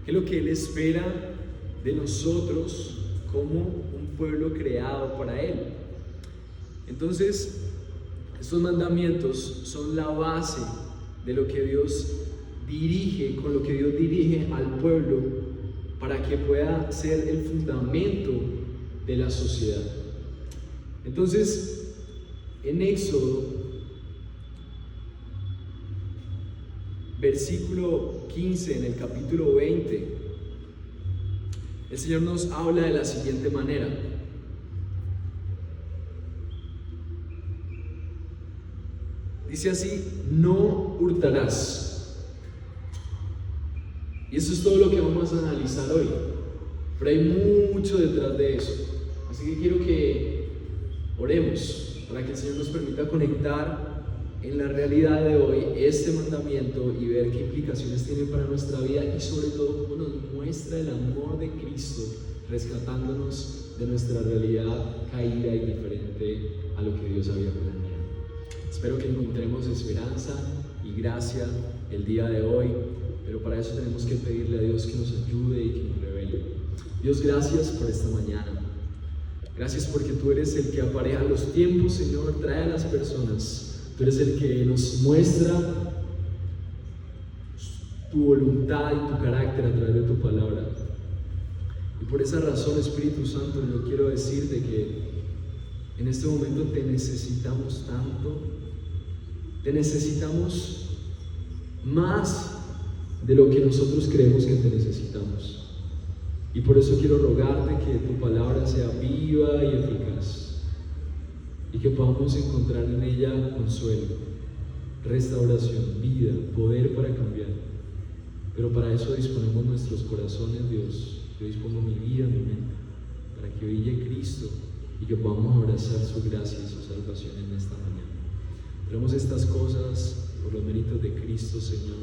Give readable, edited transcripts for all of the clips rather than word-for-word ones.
¿Qué es lo que Él espera de nosotros como un pueblo creado para Él? Entonces, estos mandamientos son la base de lo que Dios dirige, con lo que Dios dirige al pueblo para que pueda ser el fundamento de la sociedad. Entonces, en Éxodo, versículo 15, en el capítulo 20, el Señor nos habla de la siguiente manera. Dice así: no hurtarás. Y eso es todo lo que vamos a analizar hoy. Pero hay mucho detrás de eso. Así que quiero que oremos para que el Señor nos permita conectar en la realidad de hoy este mandamiento y ver qué implicaciones tiene para nuestra vida, y sobre todo cómo nos muestra el amor de Cristo rescatándonos de nuestra realidad caída y diferente a lo que Dios había planeado. Espero que encontremos esperanza y gracia el día de hoy, pero para eso tenemos que pedirle a Dios que nos ayude y que nos revele. Dios, gracias por esta mañana. Gracias porque tú eres el que apareja los tiempos, Señor, trae a las personas. Tú eres el que nos muestra tu voluntad y tu carácter a través de tu palabra. Y por esa razón, Espíritu Santo, yo quiero decirte que en este momento te necesitamos tanto, te necesitamos más de lo que nosotros creemos que te necesitamos. Y por eso quiero rogarte que tu palabra sea viva y eficaz, y que podamos encontrar en ella consuelo, restauración, vida, poder para cambiar. Pero para eso disponemos nuestros corazones, Dios. Yo dispongo mi vida, mi mente, para que brille Cristo y que podamos abrazar su gracia y su salvación en esta mañana. Traemos estas cosas por los méritos de Cristo, Señor.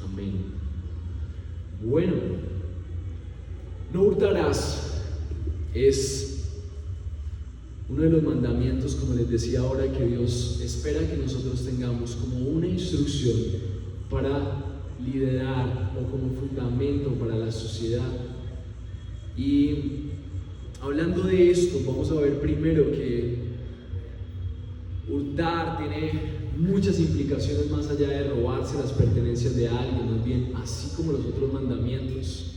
Amén. Bueno, no hurtarás es uno de los mandamientos, como les decía ahora, que Dios espera que nosotros tengamos como una instrucción para liderar o como fundamento para la sociedad. Y hablando de esto, vamos a ver primero que hurtar tiene muchas implicaciones más allá de robarse las pertenencias de alguien. Más bien, así como los otros mandamientos,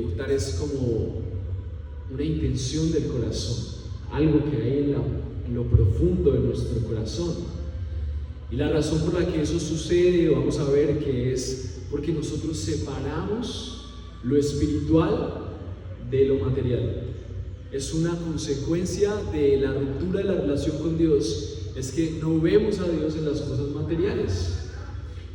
hurtar es como una intención del corazón, algo que hay en lo profundo de nuestro corazón. Y la razón por la que eso sucede, vamos a ver que es porque nosotros separamos lo espiritual de lo material. Es una consecuencia de la ruptura de la relación con Dios, es que no vemos a Dios en las cosas materiales.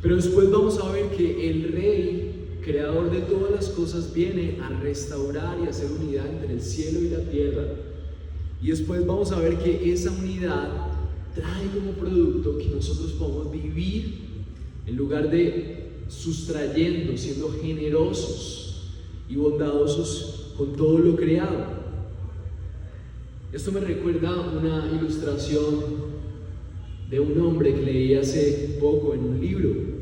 Pero después vamos a ver que el Rey, creador de todas las cosas, viene a restaurar y hacer unidad entre el cielo y la tierra. Y después vamos a ver que esa unidad trae como producto que nosotros podamos vivir en lugar de sustrayendo, siendo generosos y bondadosos con todo lo creado. Esto me recuerda una ilustración de un hombre que leí hace poco en un libro.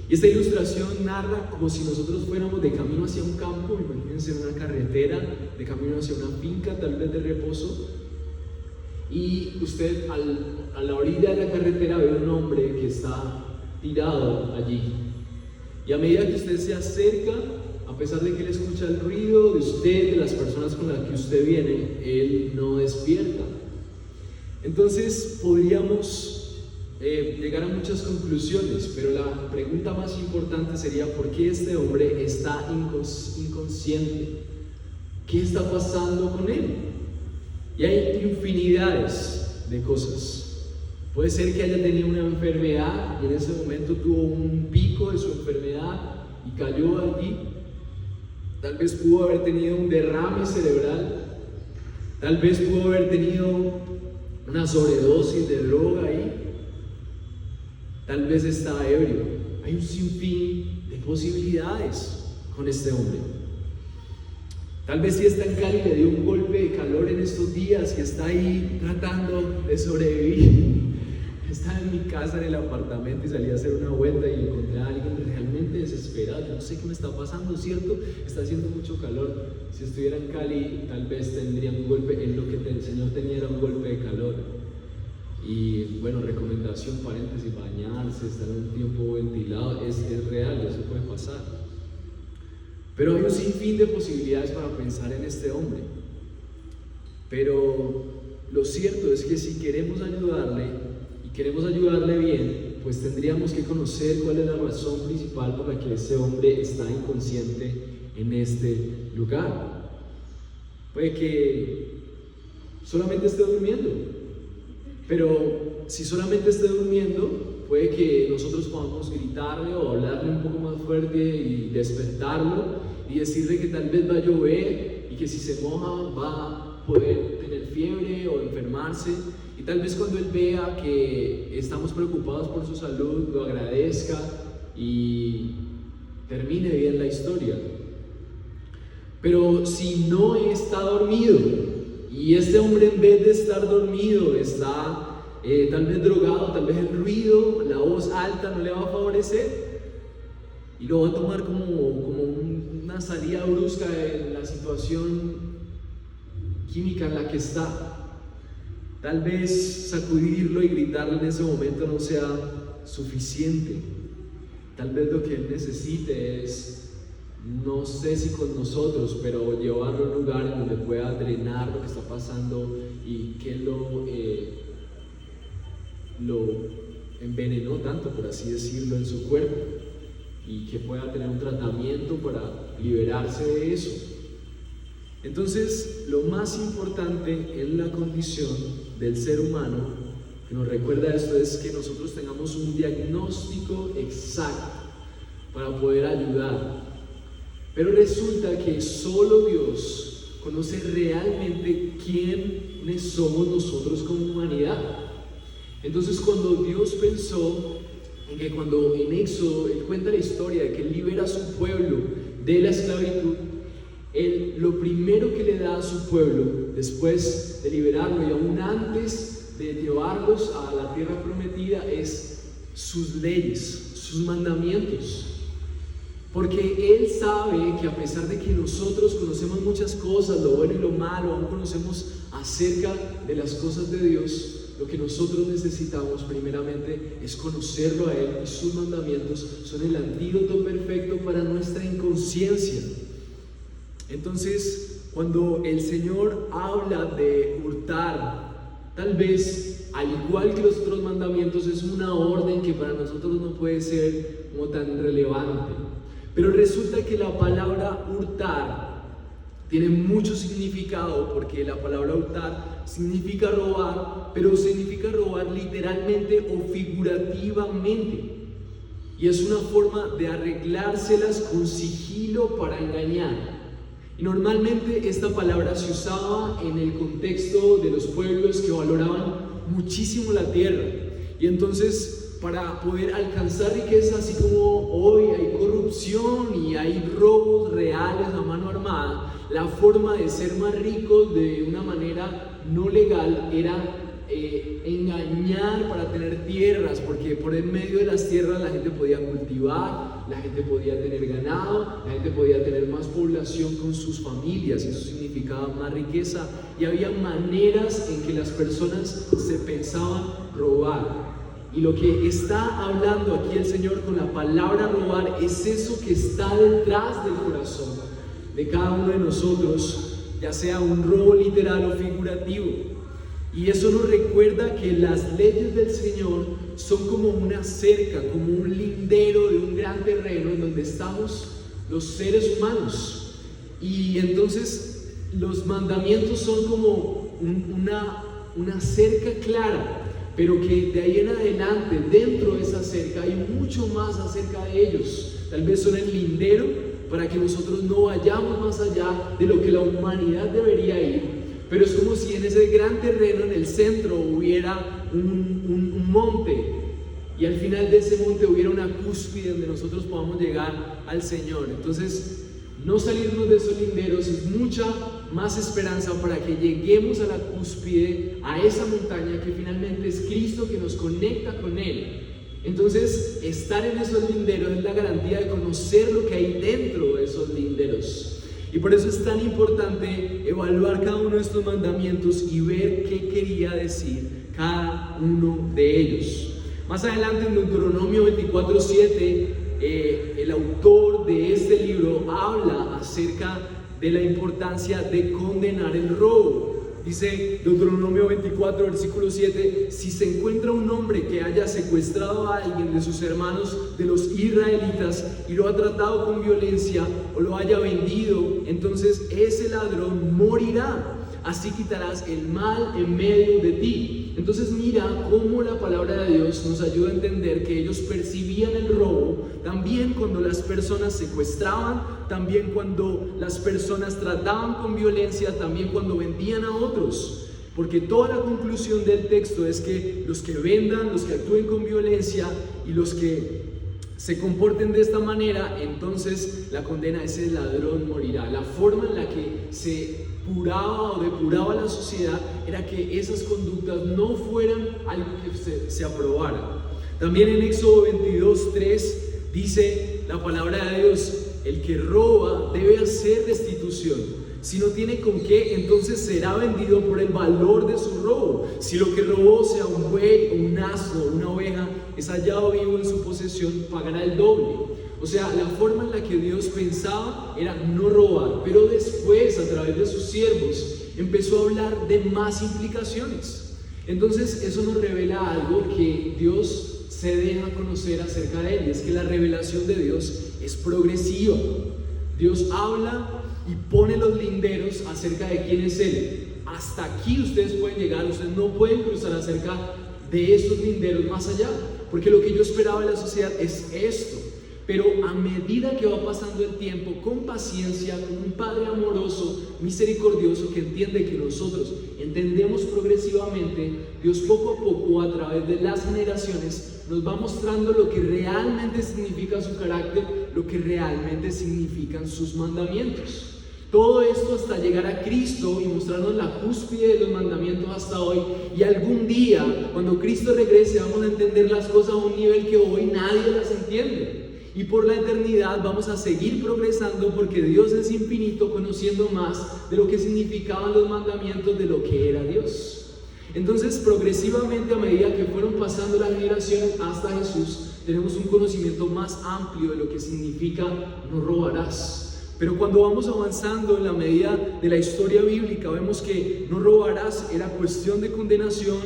Y esta ilustración narra como si nosotros fuéramos de camino hacia un campo, imagínense una carretera, de camino hacia una finca tal vez de reposo, y usted a la orilla de la carretera ve un hombre que está tirado allí. Y a medida que usted se acerca, a pesar de que él escucha el ruido de usted, de las personas con las que usted viene, él no despierta. Entonces podríamos llegar a muchas conclusiones, pero la pregunta más importante sería: ¿por qué este hombre está inconsciente? ¿Qué está pasando con él? Y hay infinidades de cosas. Puede ser que haya tenido una enfermedad y en ese momento tuvo un pico de su enfermedad y cayó allí. Tal vez pudo haber tenido un derrame cerebral. Tal vez pudo haber tenido una sobredosis de droga ahí. Tal vez está ebrio. Hay un sinfín de posibilidades con este hombre. Tal vez si está en Cali, le dio un golpe de calor en estos días y está ahí tratando de sobrevivir. Estaba en mi casa, en el apartamento, y salí a hacer una vuelta y encontré a alguien realmente desesperado desesperado, yo no sé qué me está pasando, ¿cierto? Está haciendo mucho calor. Si estuviera en Cali, tal vez tendría un golpe, en lo que el Señor tenía era un golpe de calor. Y bueno, recomendación, paréntesis, bañarse, estar un tiempo ventilado, es real, eso puede pasar. Pero hay un sinfín de posibilidades para pensar en este hombre. Pero lo cierto es que si queremos ayudarle, y queremos ayudarle bien, pues tendríamos que conocer cuál es la razón principal por la que ese hombre está inconsciente en este lugar. Puede que solamente esté durmiendo, pero si solamente esté durmiendo, puede que nosotros podamos gritarle o hablarle un poco más fuerte y despertarlo y decirle que tal vez va a llover y que si se moja va a poder tener fiebre o enfermarse. Y tal vez cuando él vea que estamos preocupados por su salud, lo agradezca y termine bien la historia. Pero si no está dormido y este hombre en vez de estar dormido está tal vez drogado, tal vez el ruido, la voz alta no le va a favorecer y lo va a tomar como una salida brusca en la situación química en la que está. Tal vez sacudirlo y gritarle en ese momento no sea suficiente. Tal vez lo que él necesite es, no sé si con nosotros, pero llevarlo a un lugar en donde pueda drenar lo que está pasando y que lo envenenó tanto, por así decirlo, en su cuerpo, y que pueda tener un tratamiento para liberarse de eso. Entonces, lo más importante en la condición del ser humano que nos recuerda esto es que nosotros tengamos un diagnóstico exacto para poder ayudar. Pero resulta que solo Dios conoce realmente quiénes somos nosotros como humanidad. Entonces, cuando Dios pensó en que cuando en Éxodo Él cuenta la historia de que Él libera a su pueblo de la esclavitud, Él lo primero que le da a su pueblo, después de liberarlo y aún antes de llevarlos a la tierra prometida, es sus leyes, sus mandamientos. Porque Él sabe que a pesar de que nosotros conocemos muchas cosas, lo bueno y lo malo, aún conocemos acerca de las cosas de Dios, lo que nosotros necesitamos primeramente es conocerlo a Él, y sus mandamientos son el antídoto perfecto para nuestra inconsciencia. Entonces, cuando el Señor habla de hurtar, tal vez, al igual que los otros mandamientos, es una orden que para nosotros no puede ser como tan relevante. Pero resulta que la palabra hurtar tiene mucho significado, porque la palabra hurtar significa robar, pero significa robar literalmente o figurativamente. Y es una forma de arreglárselas con sigilo para engañar. Y normalmente esta palabra se usaba en el contexto de los pueblos que valoraban muchísimo la tierra. Y entonces, para poder alcanzar riqueza, así como hoy hay corrupción y hay robos reales a mano armada, la forma de ser más ricos de una manera no legal era engañar para tener tierras, porque por en medio de las tierras la gente podía cultivar, la gente podía tener ganado, la gente podía tener más población con sus familias, y eso significaba más riqueza, y había maneras en que las personas se pensaban robar. Y lo que está hablando aquí el Señor con la palabra robar es eso que está detrás del corazón de cada uno de nosotros, ya sea un robo literal o figurativo. Y eso nos recuerda que las leyes del Señor son como una cerca, como un lindero de un gran terreno en donde estamos los seres humanos. Y entonces los mandamientos son como una cerca clara, pero que de ahí en adelante, dentro de esa cerca, hay mucho más acerca de ellos. Tal vez son el lindero para que nosotros no vayamos más allá de lo que la humanidad debería ir. Pero es como si en ese gran terreno, en el centro, hubiera un monte, y al final de ese monte hubiera una cúspide donde nosotros podamos llegar al Señor. Entonces, no salirnos de esos linderos es mucha más esperanza para que lleguemos a la cúspide, a esa montaña que finalmente es Cristo, que nos conecta con Él. Entonces, estar en esos linderos es la garantía de conocer lo que hay dentro de esos linderos. Y por eso es tan importante evaluar cada uno de estos mandamientos y ver qué quería decir cada uno de ellos. Más adelante en Deuteronomio 24:7, el autor de este libro habla acerca de la importancia de condenar el robo. Dice Deuteronomio 24, versículo 7, si se encuentra un hombre que haya secuestrado a alguien de sus hermanos, de los israelitas, y lo ha tratado con violencia o lo haya vendido, entonces ese ladrón morirá. Así quitarás el mal en medio de ti. Entonces mira cómo la palabra de Dios nos ayuda a entender que ellos percibían el robo también cuando las personas secuestraban, también cuando las personas trataban con violencia, también cuando vendían a otros. Porque toda la conclusión del texto es que los que vendan, los que actúen con violencia y los que se comporten de esta manera, entonces la condena a ese ladrón morirá. La forma en la que se puraba o depuraba la sociedad era que esas conductas no fueran algo que se aprobara. También en Éxodo 22:3 dice la palabra de Dios: el que roba debe hacer restitución. Si no tiene con qué, entonces será vendido por el valor de su robo. Si lo que robó sea un buey, un asno, una oveja, es hallado vivo en su posesión, pagará el doble. O sea, la forma en la que Dios pensaba era no robar, pero después, a través de sus siervos, empezó a hablar de más implicaciones. Entonces, eso nos revela algo que Dios se deja conocer acerca de él, y es que la revelación de Dios es progresiva. Dios habla y pone los linderos acerca de quién es Él. Hasta aquí ustedes pueden llegar, ustedes no pueden cruzar acerca de esos linderos más allá, porque lo que yo esperaba de la sociedad es esto. Pero a medida que va pasando el tiempo, con paciencia, con un Padre amoroso, misericordioso, que entiende que nosotros entendemos progresivamente, Dios poco a poco, a través de las generaciones, nos va mostrando lo que realmente significa su carácter, lo que realmente significan sus mandamientos. Todo esto hasta llegar a Cristo y mostrarnos la cúspide de los mandamientos hasta hoy. Y algún día, cuando Cristo regrese, vamos a entender las cosas a un nivel que hoy nadie las entiende. Y por la eternidad vamos a seguir progresando, porque Dios es infinito, conociendo más de lo que significaban los mandamientos de lo que era Dios. Entonces, progresivamente, a medida que fueron pasando las generaciones hasta Jesús, tenemos un conocimiento más amplio de lo que significa no robarás. Pero cuando vamos avanzando en la medida de la historia bíblica, vemos que no robarás era cuestión de condenación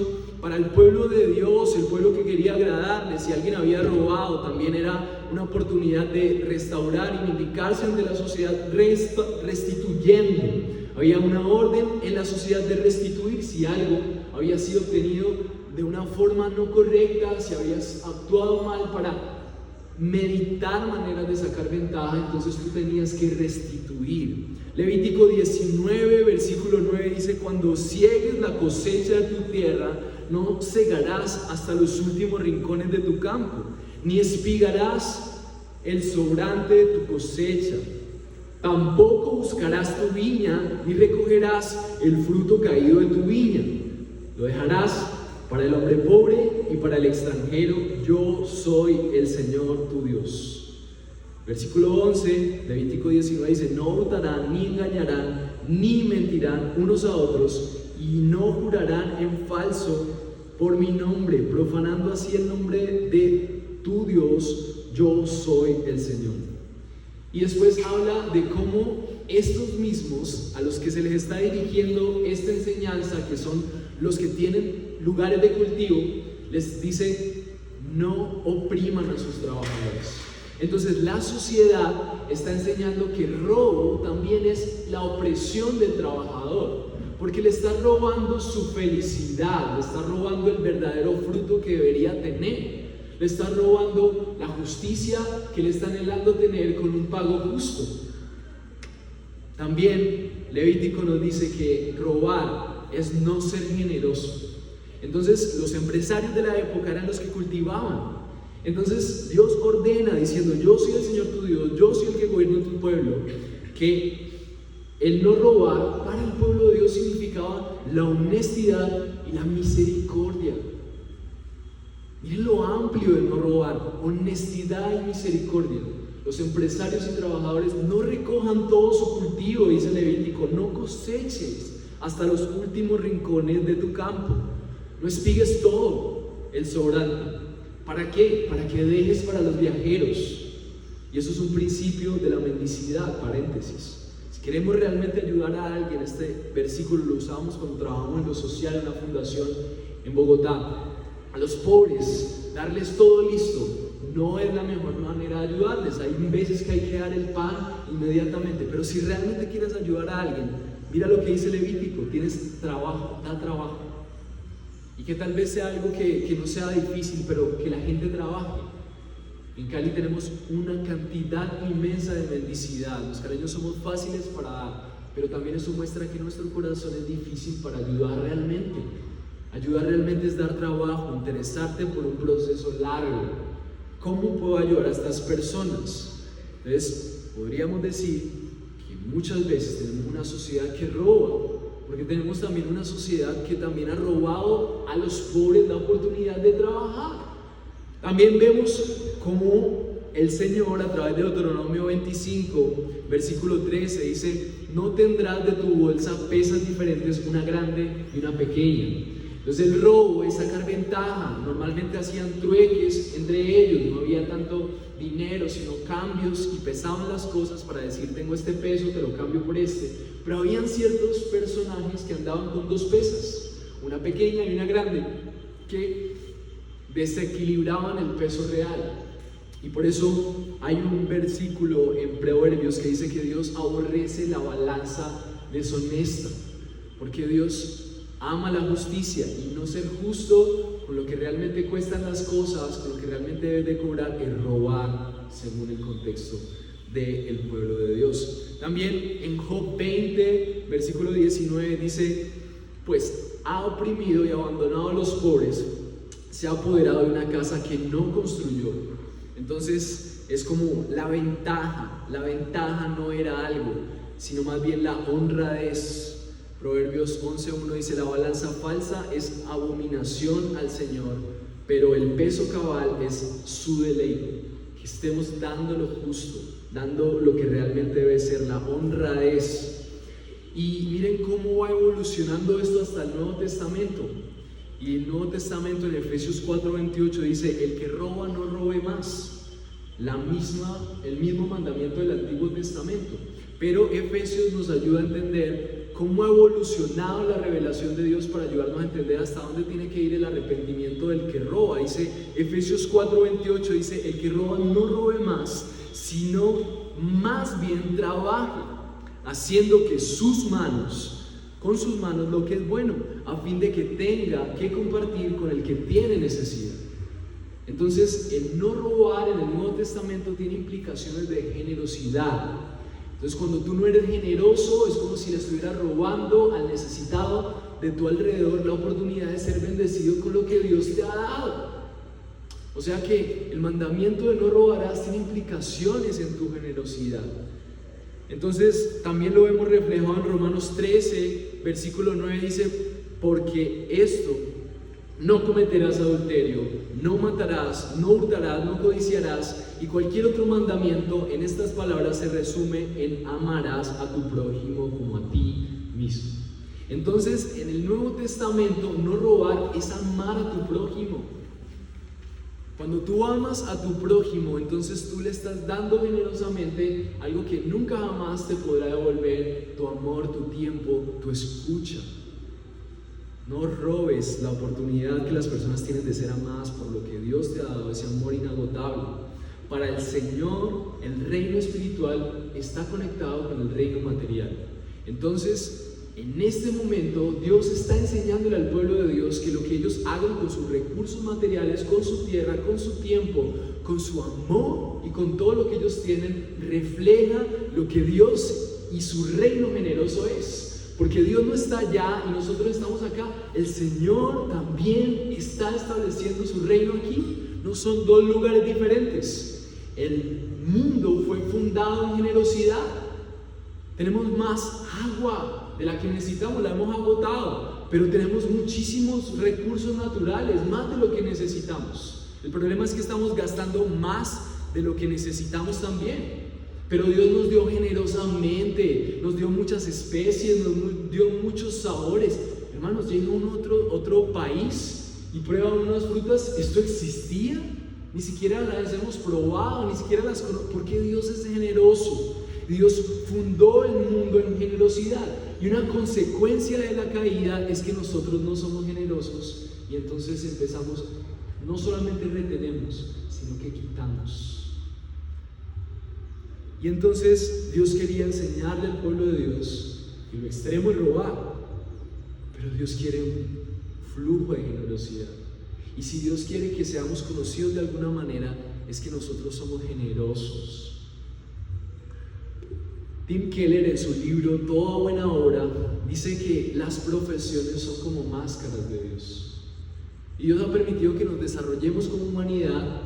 para el pueblo de Dios, el pueblo que quería agradarle. Si alguien había robado, también era una oportunidad de restaurar y vindicarse ante la sociedad restituyendo. Había una orden en la sociedad de restituir si algo había sido obtenido de una forma no correcta, si habías actuado mal para meditar maneras de sacar ventaja, entonces tú tenías que restituir. Levítico 19, versículo 9 dice: cuando ciegues la cosecha de tu tierra, no segarás hasta los últimos rincones de tu campo, ni espigarás el sobrante de tu cosecha. Tampoco buscarás tu viña, ni recogerás el fruto caído de tu viña. Lo dejarás para el hombre pobre y para el extranjero. Yo soy el Señor tu Dios. Versículo 11, Levítico 19 dice: no hurtarán, ni engañarán, ni mentirán unos a otros, y no jurarán en falso por mi nombre, profanando así el nombre de tu Dios. Yo soy el Señor. Y después habla de cómo estos mismos a los que se les está dirigiendo esta enseñanza, que son los que tienen lugares de cultivo, les dice: no opriman a sus trabajadores. Entonces la sociedad está enseñando que el robo también es la opresión del trabajador, porque le está robando su felicidad, le está robando el verdadero fruto que debería tener, le está robando la justicia que le está anhelando tener con un pago justo. También Levítico nos dice que robar es no ser generoso. Entonces los empresarios de la época eran los que cultivaban. Entonces Dios ordena diciendo: yo soy el Señor tu Dios, yo soy el que gobierna tu pueblo, que el no robar para el pueblo de Dios significaba la honestidad y la misericordia. Miren lo amplio de no robar, honestidad y misericordia. Los empresarios y trabajadores no recojan todo su cultivo, dice Levítico, no coseches hasta los últimos rincones de tu campo, no espigues todo el sobrante. ¿Para qué? Para que dejes para los viajeros. Y eso es un principio de la mendicidad, paréntesis. Si queremos realmente ayudar a alguien, este versículo lo usamos cuando trabajamos en lo social en una fundación en Bogotá. A los pobres, darles todo listo no es la mejor manera de ayudarles. Hay veces que hay que dar el pan inmediatamente, pero si realmente quieres ayudar a alguien, mira lo que dice Levítico: tienes trabajo, da trabajo. Y que tal vez sea algo que no sea difícil, pero que la gente trabaje. En Cali tenemos una cantidad inmensa de mendicidad. Los caleños somos fáciles para dar, pero también eso muestra que nuestro corazón es difícil para ayudar realmente. Ayudar realmente es dar trabajo, interesarte por un proceso largo. ¿Cómo puedo ayudar a estas personas? Entonces, podríamos decir que muchas veces tenemos una sociedad que roba, porque tenemos también una sociedad que también ha robado a los pobres la oportunidad de trabajar. También vemos cómo el Señor, a través de Deuteronomio 25, versículo 13, dice: no tendrás de tu bolsa pesas diferentes, una grande y una pequeña. Entonces el robo es sacar ventaja. Normalmente hacían trueques entre ellos, no había tanto dinero, sino cambios, y pesaban las cosas para decir: tengo este peso, te lo cambio por este. Pero habían ciertos personajes que andaban con dos pesas, una pequeña y una grande, que desequilibraban el peso real. Y por eso hay un versículo en Proverbios que dice que Dios aborrece la balanza deshonesta, porque Dios ama la justicia, y no ser justo con lo que realmente cuestan las cosas, con lo que realmente debes de cobrar, es robar, según el contexto del pueblo de Dios. También en Job 20, versículo 19 dice: pues ha oprimido y abandonado a los pobres, se ha apoderado de una casa que no construyó. Entonces es como la ventaja no era algo, sino más bien la honradez. Proverbios 11:1 dice: la balanza falsa es abominación al Señor, pero el peso cabal es su deleite. Que estemos dando lo justo, dando lo que realmente debe ser, la honradez. Y miren cómo va evolucionando esto hasta el Nuevo Testamento. Y el Nuevo Testamento en Efesios 4:28 dice: el que roba no robe más. El mismo mandamiento del Antiguo Testamento. Pero Efesios nos ayuda a entender cómo ha evolucionado la revelación de Dios para ayudarnos a entender hasta dónde tiene que ir el arrepentimiento del que roba. Dice Efesios 4:28, dice: el que roba no robe más, sino más bien trabaje, haciendo que con sus manos lo que es bueno, a fin de que tenga que compartir con el que tiene necesidad. Entonces, el no robar en el Nuevo Testamento tiene implicaciones de generosidad. Entonces, cuando tú no eres generoso, es como si le estuvieras robando al necesitado de tu alrededor la oportunidad de ser bendecido con lo que Dios te ha dado. O sea que el mandamiento de no robarás tiene implicaciones en tu generosidad. Entonces, también lo vemos reflejado en Romanos 13, versículo 9, dice: porque esto: no cometerás adulterio, no matarás, no hurtarás, no codiciarás, y cualquier otro mandamiento en estas palabras se resume en: amarás a tu prójimo como a ti mismo. Entonces, en el Nuevo Testamento, no robar es amar a tu prójimo. Cuando tú amas a tu prójimo, entonces tú le estás dando generosamente algo que nunca jamás te podrá devolver: tu amor, tu tiempo, tu escucha. No robes la oportunidad que las personas tienen de ser amadas por lo que Dios te ha dado, ese amor inagotable. Para el Señor, el reino espiritual está conectado con el reino material. Entonces, en este momento, Dios está enseñándole al pueblo de Dios que lo que ellos hagan con sus recursos materiales, con su tierra, con su tiempo, con su amor y con todo lo que ellos tienen, refleja lo que Dios y su reino generoso es. Porque Dios no está allá y nosotros estamos acá. El Señor también está estableciendo su reino aquí. No son dos lugares diferentes. El mundo fue fundado en generosidad. Tenemos más agua de la que necesitamos, la hemos agotado, pero tenemos muchísimos recursos naturales, más de lo que necesitamos. El problema es que estamos gastando más de lo que necesitamos también. Pero Dios nos dio generosamente, nos dio muchas especies, nos dio muchos sabores. Hermanos, llega otro país y prueban unas frutas. ¿Esto existía? Ni siquiera las hemos probado, ni siquiera las conocemos. Porque Dios es generoso. Dios fundó el mundo en generosidad. Y una consecuencia de la caída es que nosotros no somos generosos. Y entonces empezamos, no solamente retenemos, sino que quitamos. Y entonces Dios quería enseñarle al pueblo de Dios que lo extremo es robar, pero Dios quiere un flujo de generosidad. Y si Dios quiere que seamos conocidos de alguna manera, es que nosotros somos generosos. Tim Keller, en su libro Toda buena obra, dice que las profesiones son como máscaras de Dios. Y Dios ha permitido que nos desarrollemos como humanidad,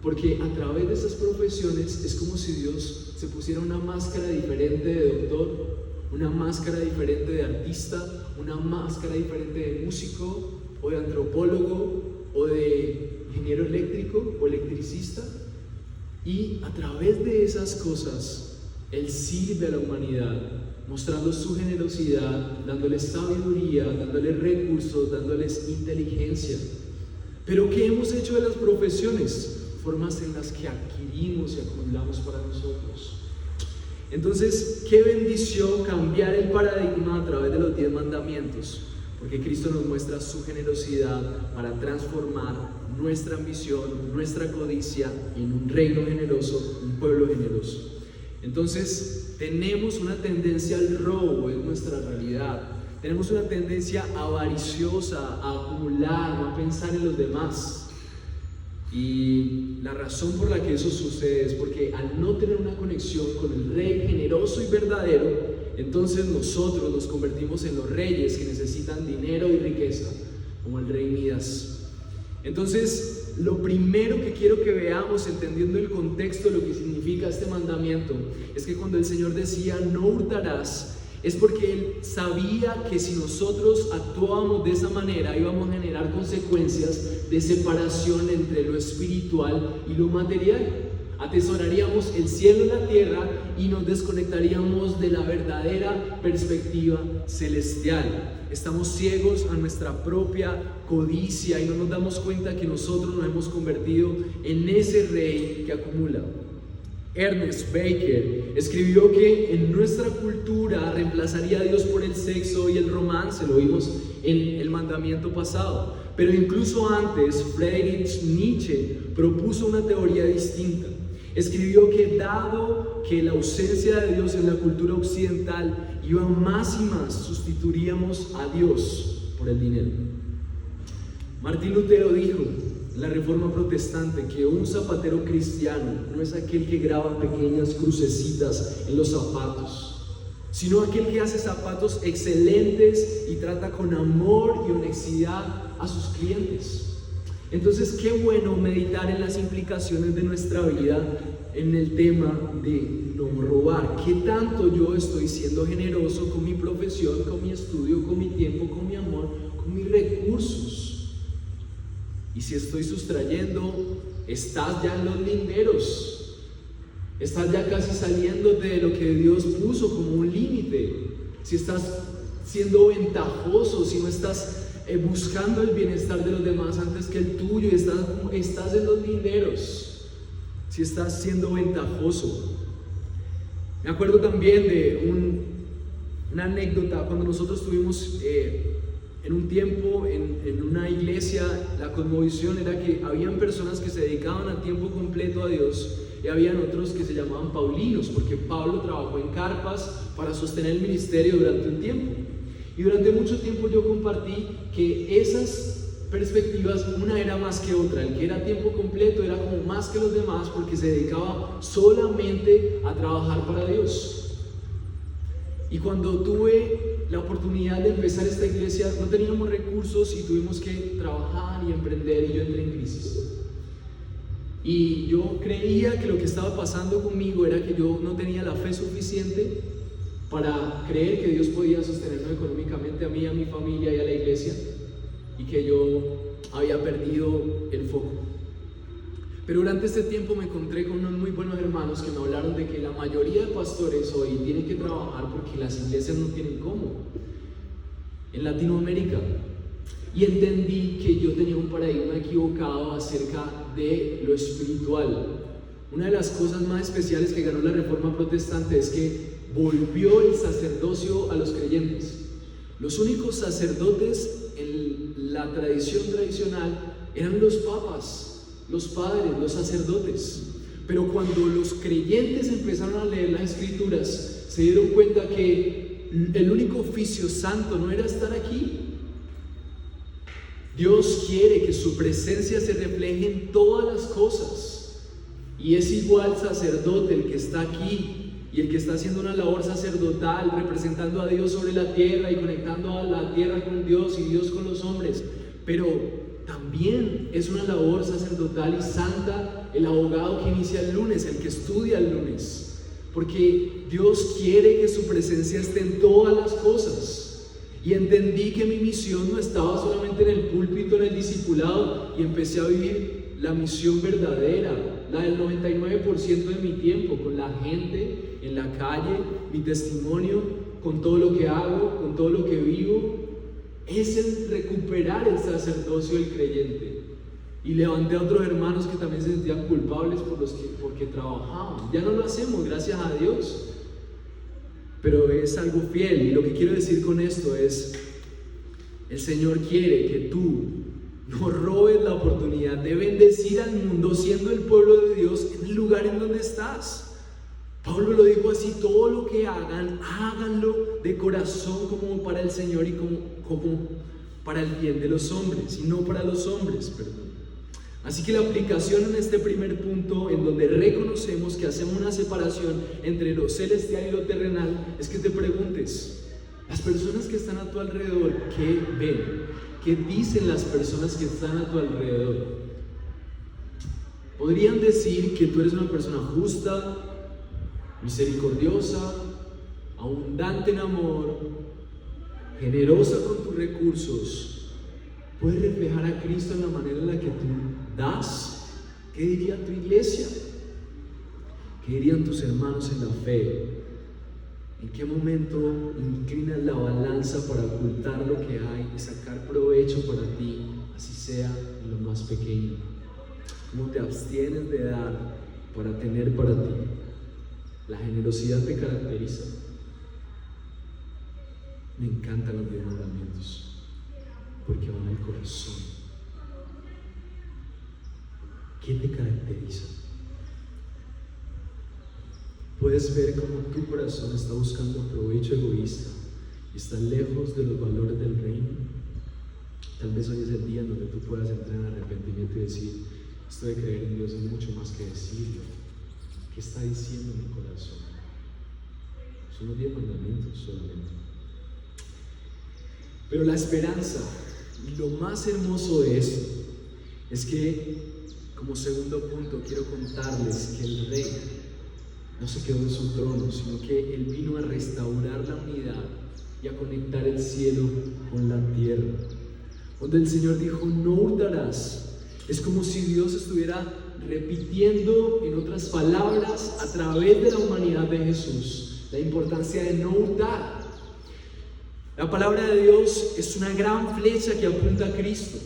porque a través de esas profesiones es como si Dios se pusiera una máscara diferente de doctor, una máscara diferente de artista, una máscara diferente de músico, o de antropólogo, o de ingeniero eléctrico o electricista. Y a través de esas cosas, Él sirve a la humanidad, mostrando su generosidad, dándoles sabiduría, dándoles recursos, dándoles inteligencia. Pero ¿qué hemos hecho de las profesiones? Formas en las que adquirimos y acumulamos para nosotros. Entonces, qué bendición cambiar el paradigma a través de los 10 mandamientos, porque Cristo nos muestra su generosidad para transformar nuestra ambición, nuestra codicia en un reino generoso, un pueblo generoso. Entonces, tenemos una tendencia al robo, es nuestra realidad. Tenemos una tendencia avariciosa a acumular, no a pensar en los demás. Y la razón por la que eso sucede es porque al no tener una conexión con el Rey generoso y verdadero, entonces nosotros nos convertimos en los reyes que necesitan dinero y riqueza, como el rey Midas. Entonces, lo primero que quiero que veamos, entendiendo el contexto de lo que significa este mandamiento, es que cuando el Señor decía no hurtarás, es porque Él sabía que si nosotros actuábamos de esa manera íbamos a generar consecuencias de separación entre lo espiritual y lo material. Atesoraríamos el cielo y la tierra y nos desconectaríamos de la verdadera perspectiva celestial. Estamos ciegos a nuestra propia codicia y no nos damos cuenta que nosotros nos hemos convertido en ese rey que acumula. Ernest Baker escribió que en nuestra cultura reemplazaría a Dios por el sexo y el romance, lo vimos en el mandamiento pasado. Pero incluso antes, Friedrich Nietzsche propuso una teoría distinta. Escribió que dado que la ausencia de Dios en la cultura occidental iba más y más, sustituiríamos a Dios por el dinero. Martín Lutero dijo en la Reforma Protestante que un zapatero cristiano no es aquel que graba pequeñas crucecitas en los zapatos, sino aquel que hace zapatos excelentes y trata con amor y honestidad a sus clientes. Entonces, qué bueno meditar en las implicaciones de nuestra vida en el tema de no robar. ¿Qué tanto yo estoy siendo generoso con mi profesión, con mi estudio, con mi tiempo, con mi amor, con mis recursos? Y si estoy sustrayendo, estás ya en los linderos. Estás ya casi saliéndote de lo que Dios puso como un límite. Si estás siendo ventajoso, si no estás buscando el bienestar de los demás antes que el tuyo, y estás en los linderos, si estás siendo ventajoso. Me acuerdo también de una anécdota cuando nosotros estuvimos en un tiempo en una iglesia. La cosmovisión era que habían personas que se dedicaban a tiempo completo a Dios y habían otros que se llamaban paulinos, porque Pablo trabajó en carpas para sostener el ministerio durante un tiempo. Y durante mucho tiempo yo compartí que esas perspectivas, una era más que otra. El que era a tiempo completo era como más que los demás porque se dedicaba solamente a trabajar para Dios. Y cuando tuve la oportunidad de empezar esta iglesia, no teníamos recursos y tuvimos que trabajar y emprender, y yo entré en crisis. Y yo creía que lo que estaba pasando conmigo era que yo no tenía la fe suficiente para creer que Dios podía sostenernos económicamente a mí, a mi familia y a la iglesia, y que yo había perdido el foco. Pero durante este tiempo me encontré con unos muy buenos hermanos que me hablaron de que la mayoría de pastores hoy tienen que trabajar porque las iglesias no tienen cómo en Latinoamérica. Y entendí que yo tenía un paradigma equivocado acerca de lo espiritual. Una de las cosas más especiales que ganó la Reforma Protestante es que volvió el sacerdocio a los creyentes. Los únicos sacerdotes en la tradición tradicional eran los papas, los padres, los sacerdotes. Pero cuando los creyentes empezaron a leer las escrituras, se dieron cuenta que el único oficio santo no era estar aquí. Dios quiere que su presencia se refleje en todas las cosas. Y es igual sacerdote el que está aquí y el que está haciendo una labor sacerdotal, representando a Dios sobre la tierra y conectando a la tierra con Dios y Dios con los hombres. Pero también es una labor sacerdotal y santa el abogado que inicia el lunes, el que estudia el lunes. Porque Dios quiere que su presencia esté en todas las cosas. Y entendí que mi misión no estaba solamente en el púlpito, en el discipulado, y empecé a vivir la misión verdadera, la del 99% de mi tiempo, con la gente en la calle, mi testimonio, con todo lo que hago, con todo lo que vivo, es el recuperar el sacerdocio del creyente. Y levanté a otros hermanos que también se sentían culpables porque trabajaban. Ya no lo hacemos, gracias a Dios, pero es algo fiel. Y lo que quiero decir con esto es, el Señor quiere que tú no robes la oportunidad de bendecir al mundo siendo el pueblo de Dios en el lugar en donde estás. Pablo lo dijo así: todo lo que hagan, háganlo de corazón como para el Señor y como para el bien de los hombres, y no para los hombres, perdón. Así que la aplicación en este primer punto, en donde reconocemos que hacemos una separación entre lo celestial y lo terrenal, es que te preguntes: las personas que están a tu alrededor, ¿qué ven? ¿Qué dicen las personas que están a tu alrededor? Podrían decir que tú eres una persona justa, misericordiosa, abundante en amor, generosa con tus recursos. Puedes reflejar a Cristo en la manera en la que tú das. ¿Qué diría tu iglesia? ¿Qué dirían tus hermanos en la fe? ¿En qué momento inclinas la balanza para ocultar lo que hay y sacar provecho para ti, así sea en lo más pequeño? ¿Cómo te abstienes de dar para tener para ti? ¿La generosidad te caracteriza? Me encantan los 10 mandamientos porque van al corazón. ¿Qué te caracteriza? Puedes ver cómo tu corazón está buscando provecho egoísta y está lejos de los valores del reino. Tal vez hoy es el día en donde tú puedas entrar en arrepentimiento y decir: esto de creer en Dios es mucho más que decirlo. ¿Qué está diciendo mi corazón? Son los 10 mandamientos solamente. Pero la esperanza, y lo más hermoso de esto, es que, como segundo punto, quiero contarles que el Rey no se quedó en su trono, sino que Él vino a restaurar la unidad y a conectar el cielo con la tierra. Cuando el Señor dijo: no hurtarás, es como si Dios estuviera repitiendo en otras palabras a través de la humanidad de Jesús la importancia de no hurtar. La palabra de Dios es una gran flecha que apunta a Cristo,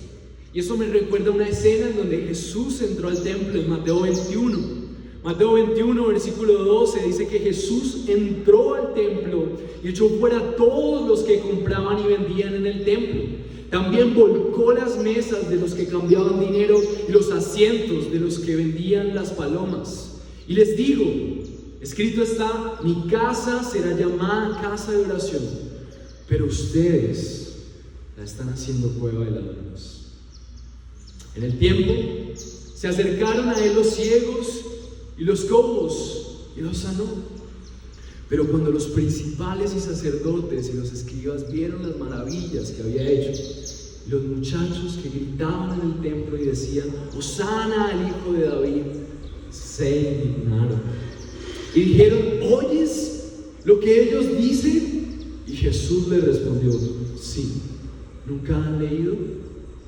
y eso me recuerda una escena en donde Jesús entró al templo en Mateo 21. Mateo 21, versículo 12, dice que Jesús entró al templo y echó fuera a todos los que compraban y vendían en el templo. También volcó las mesas de los que cambiaban dinero y los asientos de los que vendían las palomas. Y les digo: escrito está, mi casa será llamada casa de oración, pero ustedes la están haciendo cueva de ladrones. En el tiempo se acercaron a Él los ciegos y los cojos, y los sanó. Pero cuando los principales y sacerdotes y los escribas vieron las maravillas que había hecho, los muchachos que gritaban en el templo y decían: Hosana al Hijo de David, se indignaron y dijeron: ¿oyes lo que ellos dicen? Y Jesús les respondió: sí, ¿nunca han leído?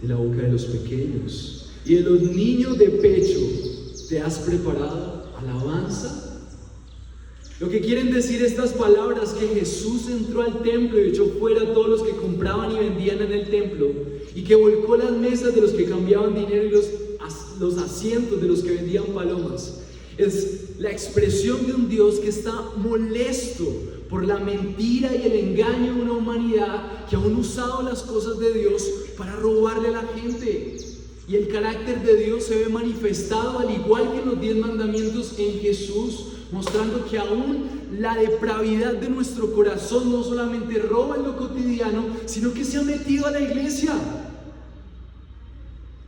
De la boca de los pequeños y de los niños de pecho ¿Te has preparado? ¿Alabanza? Lo que quieren decir estas palabras, que Jesús entró al templo y echó fuera a todos los que compraban y vendían en el templo, y que volcó las mesas de los que cambiaban dinero y los asientos de los que vendían palomas. Es la expresión de un Dios que está molesto por la mentira y el engaño de una humanidad que aún ha usado las cosas de Dios para robarle a la gente. Y el carácter de Dios se ve manifestado, al igual que en los 10 mandamientos, en Jesús, mostrando que aún la depravidad de nuestro corazón no solamente roba en lo cotidiano, sino que se ha metido a la iglesia.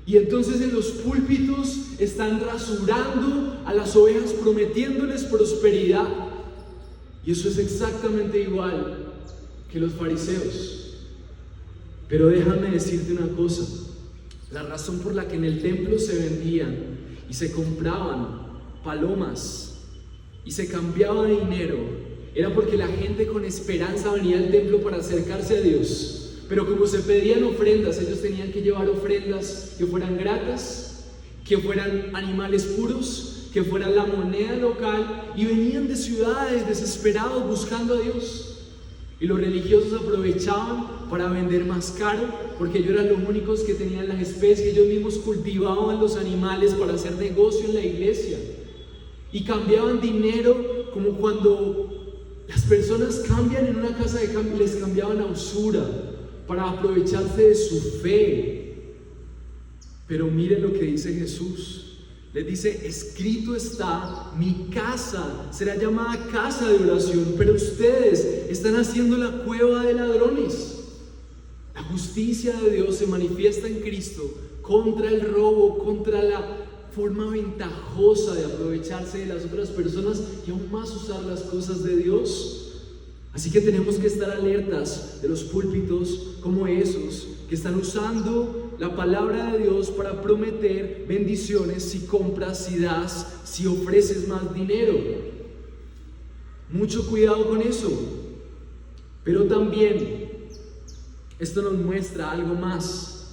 Y entonces en los púlpitos están rasurando a las ovejas, prometiéndoles prosperidad. Y eso es exactamente igual que los fariseos. Pero déjame decirte una cosa: la razón por la que en el templo se vendían y se compraban palomas y se cambiaba de dinero era porque la gente con esperanza venía al templo para acercarse a Dios. Pero como se pedían ofrendas, ellos tenían que llevar ofrendas que fueran gratas, que fueran animales puros, que fueran la moneda local, y venían de ciudades desesperados buscando a Dios. Y los religiosos aprovechaban para vender más caro, porque ellos eran los únicos que tenían las especies. Ellos mismos cultivaban los animales para hacer negocio en la iglesia, y cambiaban dinero como cuando las personas cambian en una casa de cambio. Les cambiaban a usura para aprovecharse de su fe. Pero miren lo que dice Jesús. Les dice: escrito está, mi casa será llamada casa de oración, pero ustedes están haciendo la cueva de ladrones. La justicia de Dios se manifiesta en Cristo contra el robo, contra la forma ventajosa de aprovecharse de las otras personas y aún más usar las cosas de Dios. Así que tenemos que estar alertas de los púlpitos como esos que están usando la palabra de Dios para prometer bendiciones si compras, si das, si ofreces más dinero. Mucho cuidado con eso. Pero también esto nos muestra algo más,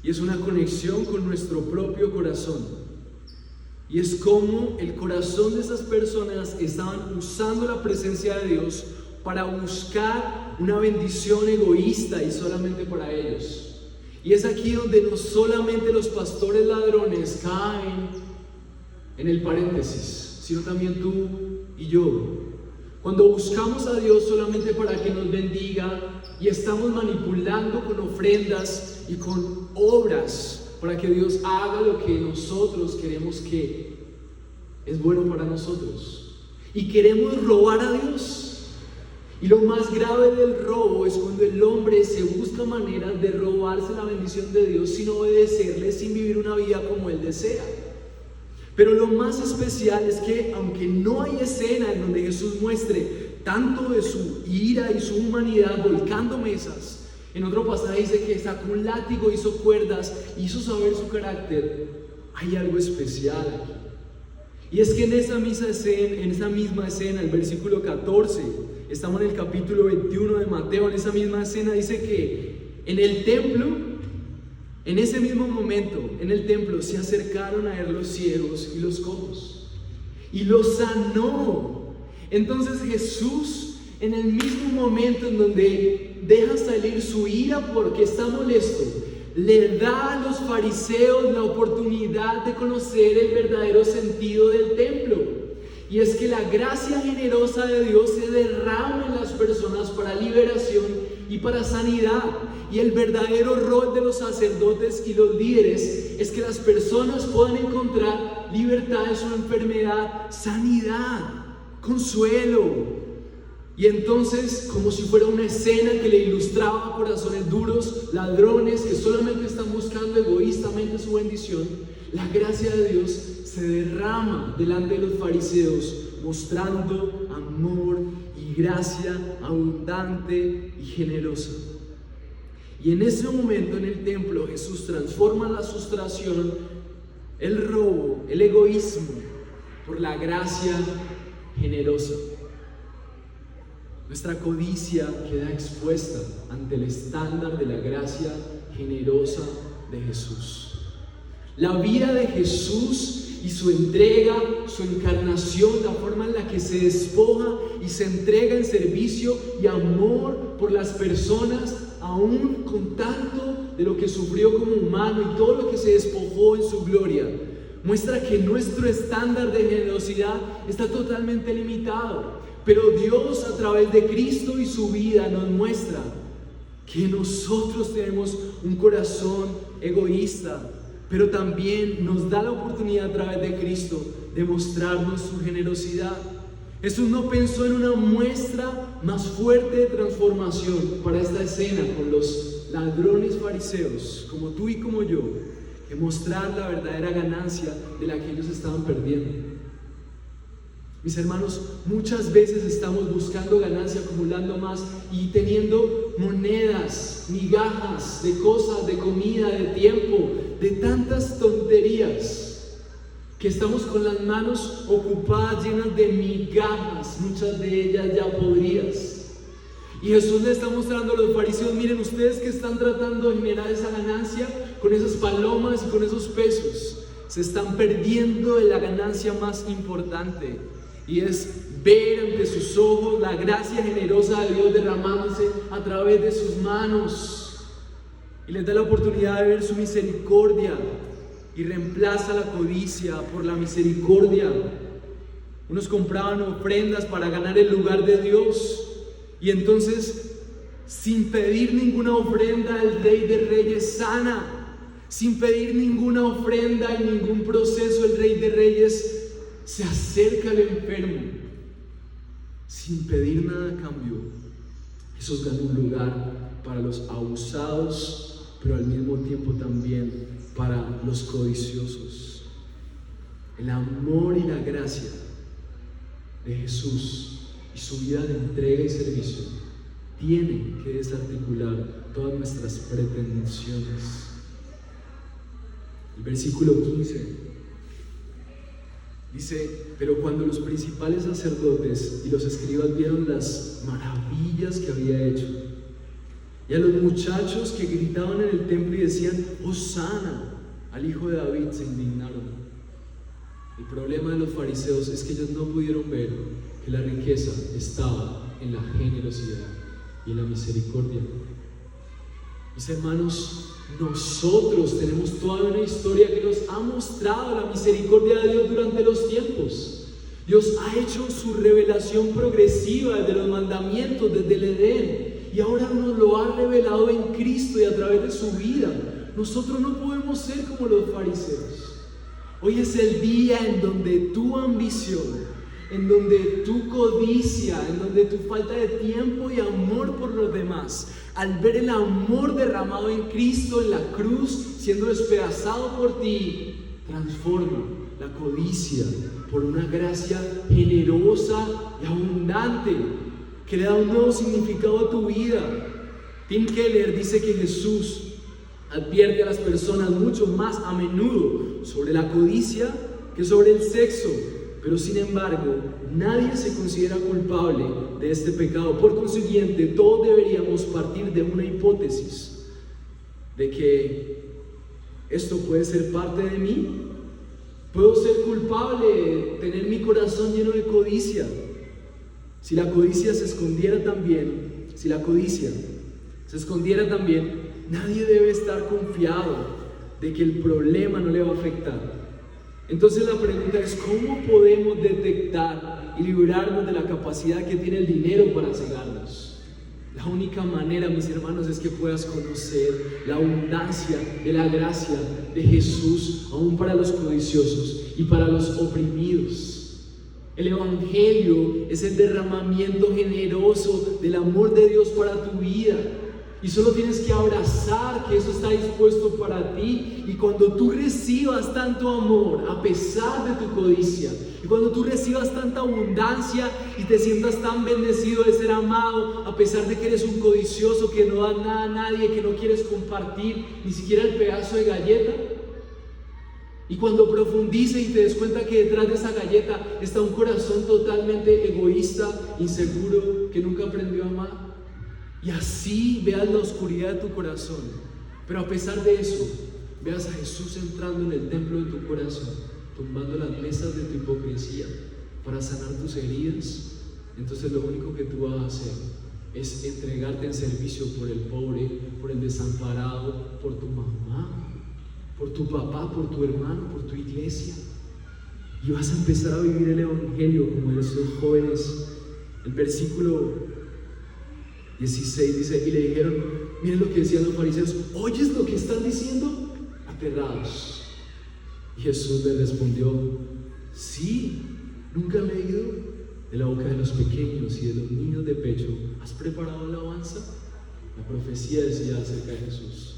y es una conexión con nuestro propio corazón. Y es como el corazón de esas personas estaban usando la presencia de Dios para buscar una bendición egoísta y solamente para ellos. Y es aquí donde no solamente los pastores ladrones caen en el paréntesis, sino también tú y yo. Cuando buscamos a Dios solamente para que nos bendiga y estamos manipulando con ofrendas y con obras para que Dios haga lo que nosotros queremos que es bueno para nosotros, y queremos robar a Dios. Y lo más grave del robo es cuando el hombre se busca maneras de robarse la bendición de Dios sin obedecerle, sin vivir una vida como Él desea. Pero lo más especial es que, aunque no hay escena en donde Jesús muestre tanto de su ira y su humanidad volcando mesas, en otro pasaje dice que sacó un látigo, hizo cuerdas, hizo saber su carácter. Hay algo especial aquí. Y es que en esa misma escena, el versículo 14, estamos en el capítulo 21 de Mateo, en esa misma escena dice que en el templo, en ese mismo momento, en el templo se acercaron a él los ciegos y los cojos, y los sanó. Entonces Jesús, en el mismo momento en donde deja salir su ira porque está molesto, le da a los fariseos la oportunidad de conocer el verdadero sentido del templo. Y es que la gracia generosa de Dios se derrama en las personas para liberación y para sanidad. Y el verdadero rol de los sacerdotes y los líderes es que las personas puedan encontrar libertad de su enfermedad, sanidad, consuelo. Y entonces, como si fuera una escena que le ilustraba a corazones duros, ladrones que solamente están buscando egoístamente su bendición, la gracia de Dios se derrama delante de los fariseos, mostrando amor y gracia abundante y generosa. Y en ese momento en el templo Jesús transforma la frustración, el robo, el egoísmo por la gracia generosa. Nuestra codicia queda expuesta ante el estándar de la gracia generosa de Jesús. La vida de Jesús y su entrega, su encarnación, la forma en la que se despoja y se entrega en servicio y amor por las personas, aún con tanto de lo que sufrió como humano y todo lo que se despojó en su gloria, muestra que nuestro estándar de generosidad está totalmente limitado. Pero Dios, a través de Cristo y su vida, nos muestra que nosotros tenemos un corazón egoísta, pero también nos da la oportunidad a través de Cristo de mostrarnos su generosidad. Jesús no pensó en una muestra más fuerte de transformación para esta escena con los ladrones fariseos, como tú y como yo, que mostrar la verdadera ganancia de la que ellos estaban perdiendo. Mis hermanos, muchas veces estamos buscando ganancia, acumulando más y teniendo monedas, migajas de cosas, de comida, de tiempo, de tantas tonterías, que estamos con las manos ocupadas, llenas de migajas, muchas de ellas ya podridas. Y Jesús le está mostrando a los fariseos: miren, ustedes que están tratando de generar esa ganancia con esas palomas y con esos pesos, se están perdiendo de la ganancia más importante, y es ver ante sus ojos la gracia generosa de Dios derramándose a través de sus manos, y les da la oportunidad de ver su misericordia y reemplaza la codicia por la misericordia. Unos compraban ofrendas para ganar el lugar de Dios, y entonces, sin pedir ninguna ofrenda, el Rey de Reyes sana. Sin pedir ninguna ofrenda y ningún proceso, el Rey de Reyes se acerca al enfermo, sin pedir nada a cambio. Jesús gana un lugar para los abusados, pero al mismo tiempo también para los codiciosos. El amor y la gracia de Jesús y su vida de entrega y servicio tienen que desarticular todas nuestras pretensiones. El versículo 15 dice: pero cuando los principales sacerdotes y los escribas vieron las maravillas que había hecho, y a los muchachos que gritaban en el templo y decían: Hosana al Hijo de David, se indignaron. El problema de los fariseos es que ellos no pudieron ver que la riqueza estaba en la generosidad y en la misericordia. Mis hermanos, nosotros tenemos toda una historia que nos ha mostrado la misericordia de Dios durante los tiempos. Dios ha hecho su revelación progresiva desde los mandamientos, desde el Edén, y ahora nos lo ha revelado en Cristo y a través de su vida. Nosotros no podemos ser como los fariseos. Hoy es el día en donde tu ambición, en donde tu codicia, en donde tu falta de tiempo y amor por los demás, al ver el amor derramado en Cristo en la cruz, siendo despedazado por ti, transforma la codicia por una gracia generosa y abundante que le da un nuevo significado a tu vida. Tim Keller dice que Jesús advierte a las personas mucho más a menudo sobre la codicia que sobre el sexo, pero sin embargo nadie se considera culpable de este pecado. Por consiguiente, todos deberíamos partir de una hipótesis de que esto puede ser parte de mí. Puedo ser culpable de tener mi corazón lleno de codicia. Si la codicia se escondiera también, nadie debe estar confiado de que el problema no le va a afectar. Entonces la pregunta es: ¿cómo podemos detectar y librarnos de la capacidad que tiene el dinero para cegarnos? La única manera, mis hermanos, es que puedas conocer la abundancia de la gracia de Jesús, aún para los codiciosos y para los oprimidos. El Evangelio es el derramamiento generoso del amor de Dios para tu vida. Y solo tienes que abrazar que eso está dispuesto para ti. Y cuando tú recibas tanto amor a pesar de tu codicia, y cuando tú recibas tanta abundancia y te sientas tan bendecido de ser amado a pesar de que eres un codicioso que no da nada a nadie, que no quieres compartir ni siquiera el pedazo de galleta, y cuando profundices y te des cuenta que detrás de esa galleta está un corazón totalmente egoísta, inseguro, que nunca aprendió a amar, y así veas la oscuridad de tu corazón, pero a pesar de eso veas a Jesús entrando en el templo de tu corazón, tumbando las mesas de tu hipocresía para sanar tus heridas, entonces lo único que tú vas a hacer es entregarte en servicio por el pobre, por el desamparado, por tu mamá, por tu papá, por tu hermano, por tu iglesia. Y vas a empezar a vivir el evangelio como estos jóvenes. El versículo 16 dice: y le dijeron, miren lo que decían los fariseos, ¿oyes lo que están diciendo? Aterrados. Y Jesús les respondió: sí, nunca han leído: de la boca de los pequeños y de los niños de pecho ¿has preparado alabanza? La profecía decía acerca de Jesús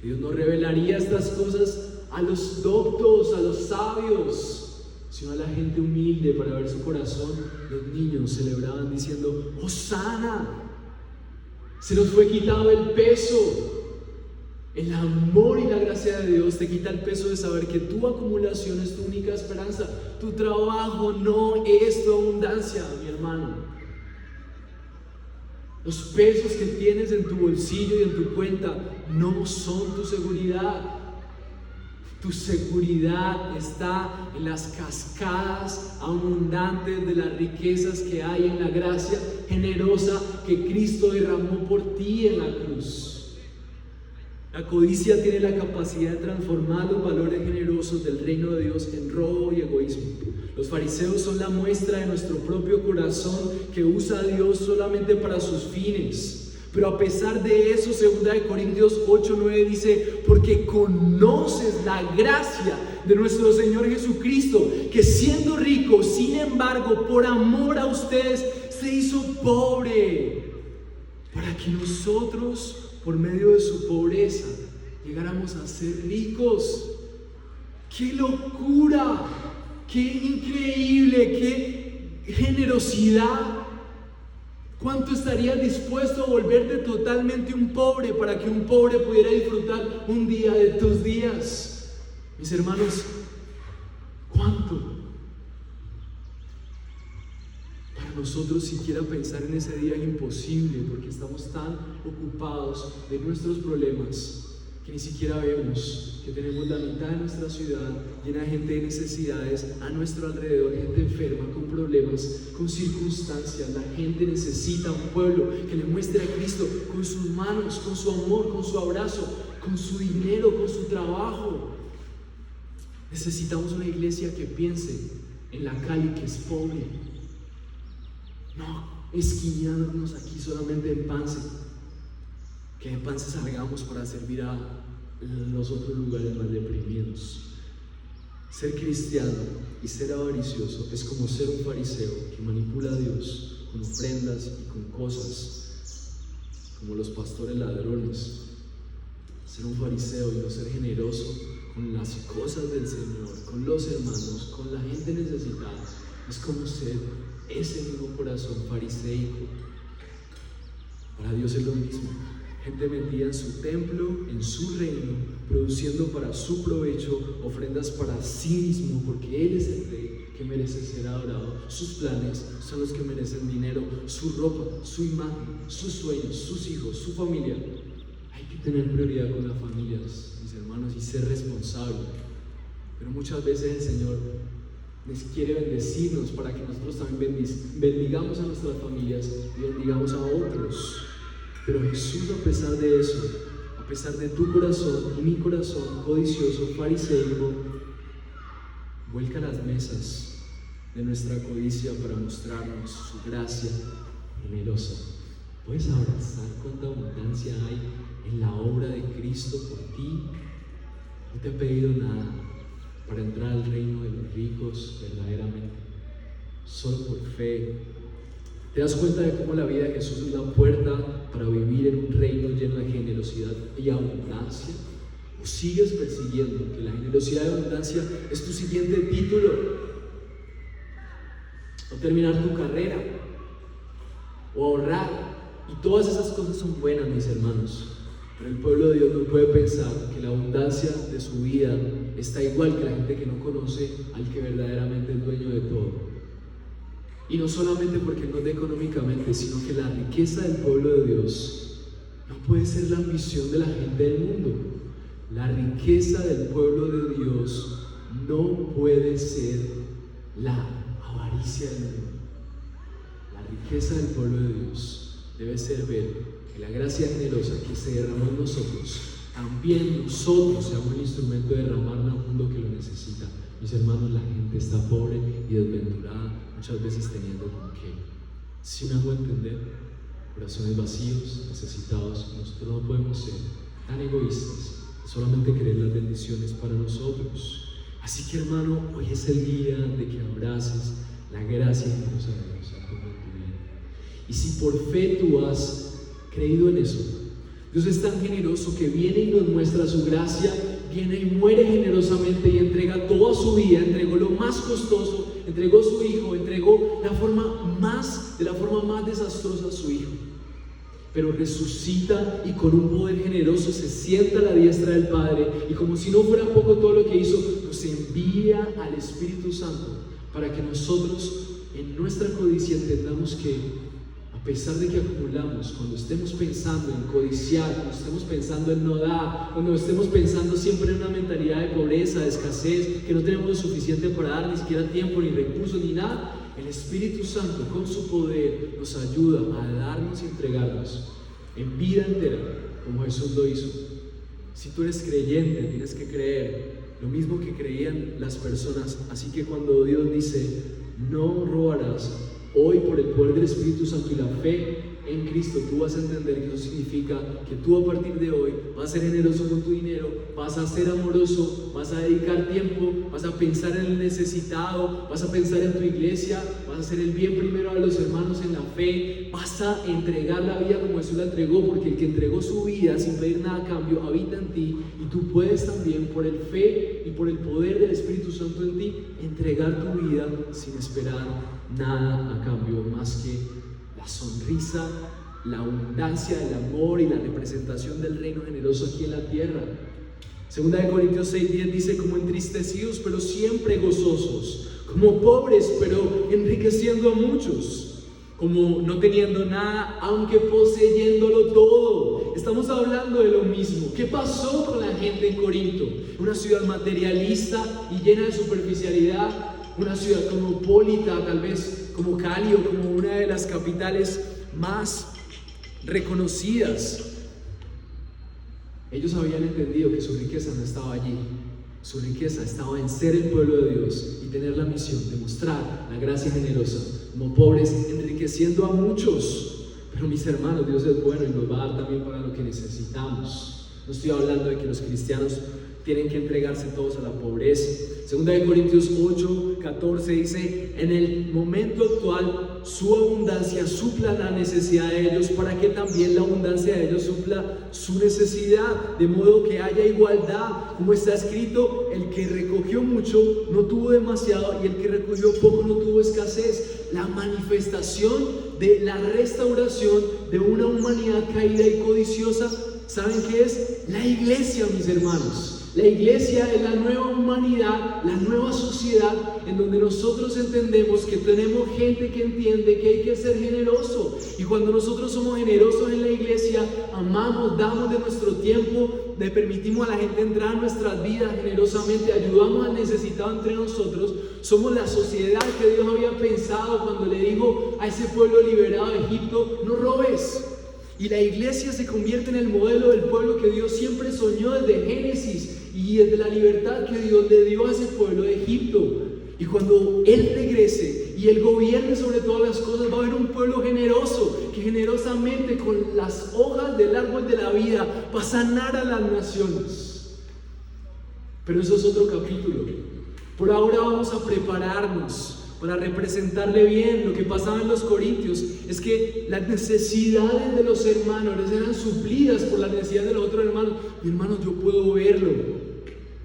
que Dios no revelaría estas cosas a los doctos, a los sabios, sino a la gente humilde. Para ver su corazón, los niños celebraban diciendo: ¡Hosana! Se nos fue quitado el peso. El amor y la gracia de Dios te quita el peso de saber que tu acumulación es tu única esperanza. Tu trabajo no es tu abundancia, mi hermano. Los pesos que tienes en tu bolsillo y en tu cuenta no son tu seguridad. Tu seguridad está en las cascadas abundantes de las riquezas que hay en la gracia generosa que Cristo derramó por ti en la cruz. La codicia tiene la capacidad de transformar los valores generosos del reino de Dios en robo y egoísmo. Los fariseos son la muestra de nuestro propio corazón que usa a Dios solamente para sus fines. Pero a pesar de eso, 2 Corintios 8:9 dice: porque conoces la gracia de nuestro Señor Jesucristo, que siendo rico, sin embargo, por amor a ustedes, se hizo pobre, para que nosotros, por medio de su pobreza, llegáramos a ser ricos. ¡Qué locura! ¡Qué increíble! ¡Qué generosidad! ¿Cuánto estarías dispuesto a volverte totalmente un pobre para que un pobre pudiera disfrutar un día de tus días? Mis hermanos, ¿cuánto? Para nosotros siquiera pensar en ese día es imposible, porque estamos tan ocupados de nuestros problemas que ni siquiera vemos que tenemos la mitad de nuestra ciudad llena de gente de necesidades a nuestro alrededor, gente enferma, con problemas, con circunstancias. La gente necesita un pueblo que le muestre a Cristo con sus manos, con su amor, con su abrazo, con su dinero, con su trabajo. Necesitamos una iglesia que piense en la calle, que es pobre, no esquineándonos aquí solamente en Pance, que de Pance salgamos para servir a los otros lugares más deprimidos. Ser cristiano y ser avaricioso es como ser un fariseo que manipula a Dios con ofrendas y con cosas, como los pastores ladrones. Ser un fariseo y no ser generoso con las cosas del Señor, con los hermanos, con la gente necesitada, es como ser ese mismo corazón fariseico. Para Dios es lo mismo. Gente metida en su templo, en su reino, produciendo para su provecho ofrendas para sí mismo, porque Él es el Rey que merece ser adorado. Sus planes son los que merecen dinero, su ropa, su imagen, sus sueños, sus hijos, su familia. Hay que tener prioridad con las familias, mis hermanos, y ser responsable. Pero muchas veces el Señor les quiere bendecirnos para que nosotros también bendigamos a nuestras familias y bendigamos a otros. Pero Jesús, a pesar de eso, a pesar de tu corazón y mi corazón codicioso, fariseico, vuelca las mesas de nuestra codicia para mostrarnos su gracia generosa. ¿Puedes abrazar cuánta abundancia hay en la obra de Cristo por ti? No te ha pedido nada para entrar al reino de los ricos verdaderamente, solo por fe. ¿Te das cuenta de cómo la vida de Jesús es la puerta para vivir en un reino lleno de generosidad y abundancia? ¿O sigues persiguiendo que la generosidad y abundancia es tu siguiente título? ¿O terminar tu carrera? ¿O ahorrar? Y todas esas cosas son buenas, mis hermanos. Pero el pueblo de Dios no puede pensar que la abundancia de su vida está igual que la gente que no conoce al que verdaderamente es dueño de todo. Y no solamente porque no da económicamente, sino que la riqueza del pueblo de Dios no puede ser la ambición de la gente del mundo. La riqueza del pueblo de Dios no puede ser la avaricia del mundo. La riqueza del pueblo de Dios debe ser ver que la gracia generosa que se derramó en nosotros, también nosotros seamos un instrumento de derramarla a un mundo que lo necesita. Mis hermanos, la gente está pobre y desventurada, muchas veces teniendo con qué. Si me hago entender, corazones vacíos, necesitados. Nosotros no podemos ser tan egoístas, solamente querer las bendiciones para nosotros. Así que, hermano, hoy es el día de que abraces la gracia generosa de Dios en tu vida. Y si por fe tú has creído en eso, Dios es tan generoso que viene y nos muestra su gracia, viene y muere generosamente y entrega toda su vida, entregó lo más costoso, entregó su hijo, entregó de la forma más desastrosa a su hijo, pero resucita y con un poder generoso se sienta a la diestra del Padre, y como si no fuera poco todo lo que hizo, nos envía al Espíritu Santo para que nosotros en nuestra codicia entendamos que a pesar de que acumulamos, cuando estemos pensando en codiciar, cuando estemos pensando en no dar, cuando estemos pensando siempre en una mentalidad de pobreza, de escasez, que no tenemos lo suficiente para dar ni siquiera tiempo, ni recursos, ni nada, el Espíritu Santo con su poder nos ayuda a darnos y entregarnos en vida entera, como Jesús lo hizo. Si tú eres creyente, tienes que creer lo mismo que creían las personas. Así que cuando Dios dice, no robarás, hoy por el poder del Espíritu Santo y la fe en Cristo, tú vas a entender que eso significa que tú a partir de hoy vas a ser generoso con tu dinero, vas a ser amoroso, vas a dedicar tiempo, vas a pensar en el necesitado, vas a pensar en tu iglesia, vas a hacer el bien primero a los hermanos en la fe, vas a entregar la vida como Jesús la entregó, porque el que entregó su vida sin pedir nada a cambio habita en ti, y tú puedes también por el fe y por el poder del Espíritu Santo en ti entregar tu vida sin esperar nada a cambio más que la sonrisa, la abundancia del amor y la representación del reino generoso aquí en la tierra. Segunda de Corintios 6:10 dice, como entristecidos pero siempre gozosos, como pobres pero enriqueciendo a muchos, como no teniendo nada aunque poseyéndolo todo. Estamos hablando de lo mismo. ¿Qué pasó con la gente en Corinto? Una ciudad materialista y llena de superficialidad, una ciudad cosmopolita, tal vez como Cali o como una de las capitales más reconocidas. Ellos habían entendido que su riqueza no estaba allí, su riqueza estaba en ser el pueblo de Dios y tener la misión de mostrar la gracia generosa, como pobres enriqueciendo a muchos. Pero mis hermanos, Dios es bueno y nos va a dar también para lo que necesitamos. No estoy hablando de que los cristianos tienen que entregarse todos a la pobreza. Segunda de Corintios 8:14 dice, en el momento actual su abundancia supla la necesidad de ellos, para que también la abundancia de ellos supla su necesidad, de modo que haya igualdad. Como está escrito, el que recogió mucho no tuvo demasiado, y el que recogió poco no tuvo escasez. La manifestación de la restauración de una humanidad caída y codiciosa, ¿saben qué es? La iglesia, mis hermanos. La iglesia es la nueva humanidad, la nueva sociedad en donde nosotros entendemos que tenemos gente que entiende que hay que ser generoso. Y cuando nosotros somos generosos en la iglesia, amamos, damos de nuestro tiempo, le permitimos a la gente entrar a nuestras vidas generosamente, ayudamos al necesitado entre nosotros. Somos la sociedad que Dios había pensado cuando le dijo a ese pueblo liberado de Egipto, no robes. Y la iglesia se convierte en el modelo del pueblo que Dios siempre soñó desde Génesis y desde la libertad que Dios le dio a ese pueblo de Egipto. Y cuando Él regrese y Él gobierne sobre todas las cosas, va a haber un pueblo generoso que generosamente con las hojas del árbol de la vida va a sanar a las naciones. Pero eso es otro capítulo. Por ahora vamos a prepararnos para representarle bien. Lo que pasaba en los Corintios es que las necesidades de los hermanos eran suplidas por las necesidades de los otros hermanos. Mi hermano, yo puedo verlo.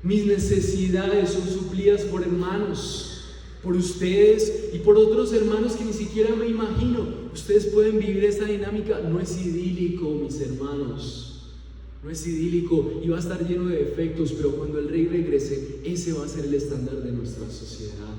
Mis necesidades son suplidas por hermanos, por ustedes y por otros hermanos que ni siquiera me imagino. Ustedes pueden vivir esta dinámica. No es idílico, mis hermanos. No es idílico y va a estar lleno de defectos, pero cuando el Rey regrese, ese va a ser el estándar de nuestra sociedad.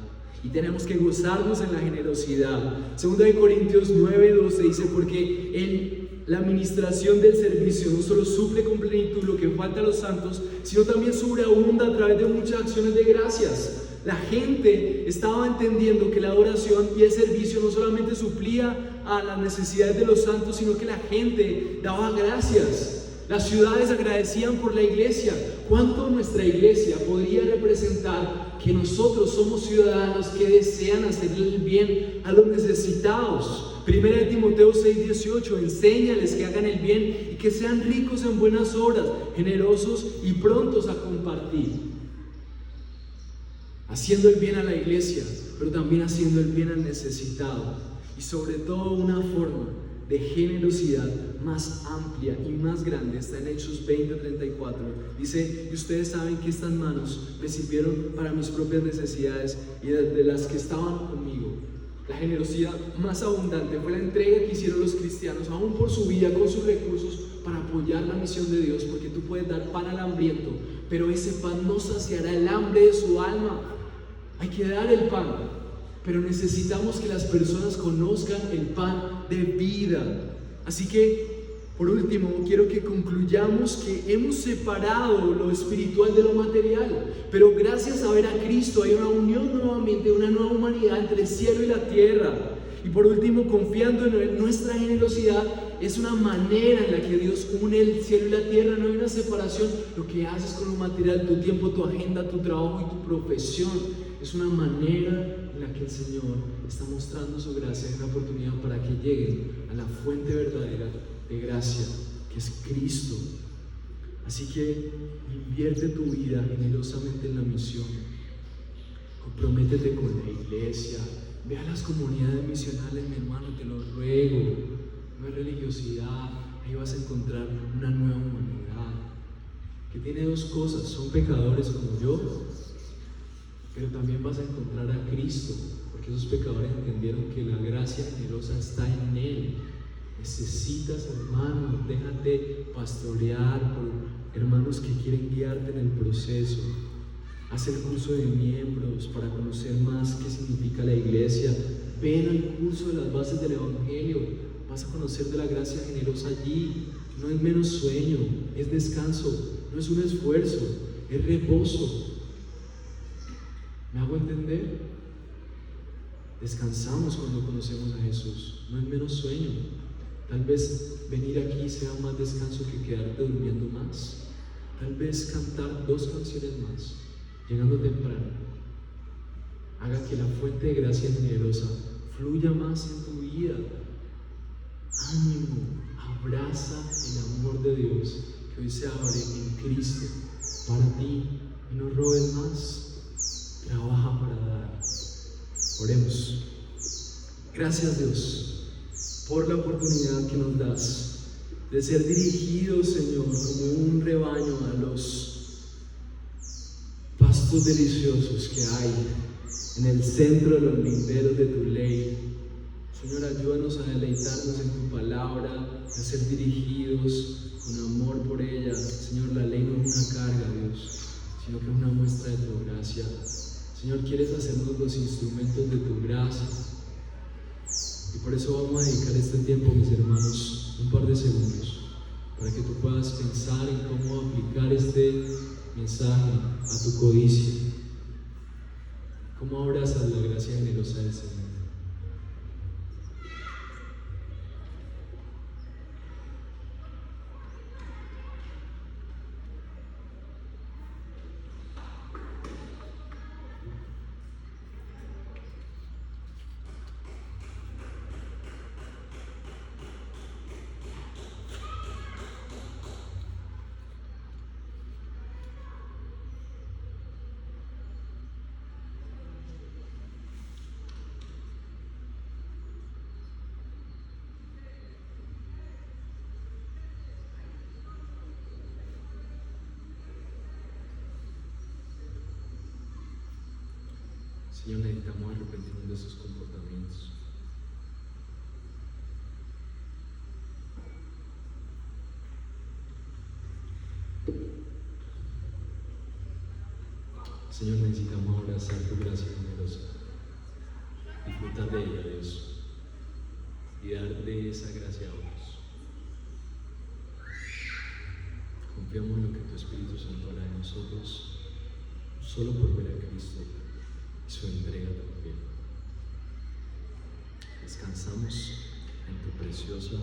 y tenemos que gozarnos en la generosidad. 2 Corintios 9:12 dice: porque en la administración del servicio no solo suple con plenitud lo que falta a los santos, sino también sobreabunda a través de muchas acciones de gracias. La gente estaba entendiendo que la adoración y el servicio no solamente suplía a las necesidades de los santos, sino que la gente daba gracias. Las ciudades agradecían por la iglesia. ¿Cuánto nuestra iglesia podría representar que nosotros somos ciudadanos que desean hacerle el bien a los necesitados? 1 Timoteo 6:18: enséñales que hagan el bien y que sean ricos en buenas obras, generosos y prontos a compartir. Haciendo el bien a la iglesia, pero también haciendo el bien al necesitado. Y sobre todo una forma de generosidad más amplia y más grande está en Hechos 20:34. Dice: y ustedes saben que estas manos me sirvieron para mis propias necesidades y de las que estaban conmigo. La generosidad más abundante fue la entrega que hicieron los cristianos, aún por su vida, con sus recursos, para apoyar la misión de Dios. Porque tú puedes dar pan al hambriento, pero ese pan no saciará el hambre de su alma. Hay que dar el pan, pero necesitamos que las personas conozcan el pan de vida. Así que, por último, quiero que concluyamos que hemos separado lo espiritual de lo material, pero gracias a ver a Cristo hay una unión nuevamente, una nueva humanidad entre el cielo y la tierra. Y por último, confiando en Él, nuestra generosidad es una manera en la que Dios une el cielo y la tierra. No hay una separación. Lo que haces con lo material, tu tiempo, tu agenda, tu trabajo y tu profesión, es una manera en la que el Señor está mostrando su gracia, y una oportunidad para que lleguen a la fuente verdadera de gracia, que es Cristo. Así que invierte tu vida generosamente en la misión. Comprométete con la iglesia. Ve a las comunidades misionales, mi hermano, te lo ruego. No es religiosidad. Ahí vas a encontrar una nueva humanidad que tiene dos cosas: son pecadores como yo, pero también vas a encontrar a Cristo, porque esos pecadores entendieron que la gracia generosa está en Él. Necesitas, hermano, déjate pastorear por hermanos que quieren guiarte en el proceso. Haz el curso de miembros para conocer más qué significa la iglesia. Ven al curso de las bases del Evangelio. Vas a conocer de la gracia generosa allí. No es menos sueño, es descanso. No es un esfuerzo, es reposo. ¿Me hago entender? Descansamos cuando conocemos a Jesús. No es menos sueño. Tal vez venir aquí sea más descanso que quedarte durmiendo más. Tal vez cantar 2 canciones más, llegando temprano, haga que la fuente de gracia generosa fluya más en tu vida. Ánimo, abraza el amor de Dios que hoy se abre en Cristo para ti, y no robes más. Trabaja para dar. Oremos. Gracias, Dios, por la oportunidad que nos das de ser dirigidos, Señor, como un rebaño a los pastos deliciosos que hay en el centro de los linderos de tu ley. Señor, ayúdanos a deleitarnos en tu palabra, a ser dirigidos con amor por ella. Señor, la ley no es una carga, Dios, sino que es una muestra de tu gracia. Señor, quieres hacernos los instrumentos de tu gracia. Y por eso vamos a dedicar este tiempo, mis hermanos, un par de segundos, para que tú puedas pensar en cómo aplicar este mensaje a tu codicia. ¿Cómo abrazas la gracia generosa del Señor? Señor, necesitamos arrepentirnos de esos comportamientos. Señor, necesitamos abrazar tu gracia generosa. disfrutar de ella, Dios, y dar de esa gracia a otros. Confiamos en lo que tu Espíritu Santo hará en nosotros, solo por ver a Cristo y su entrega también. Descansamos en tu preciosa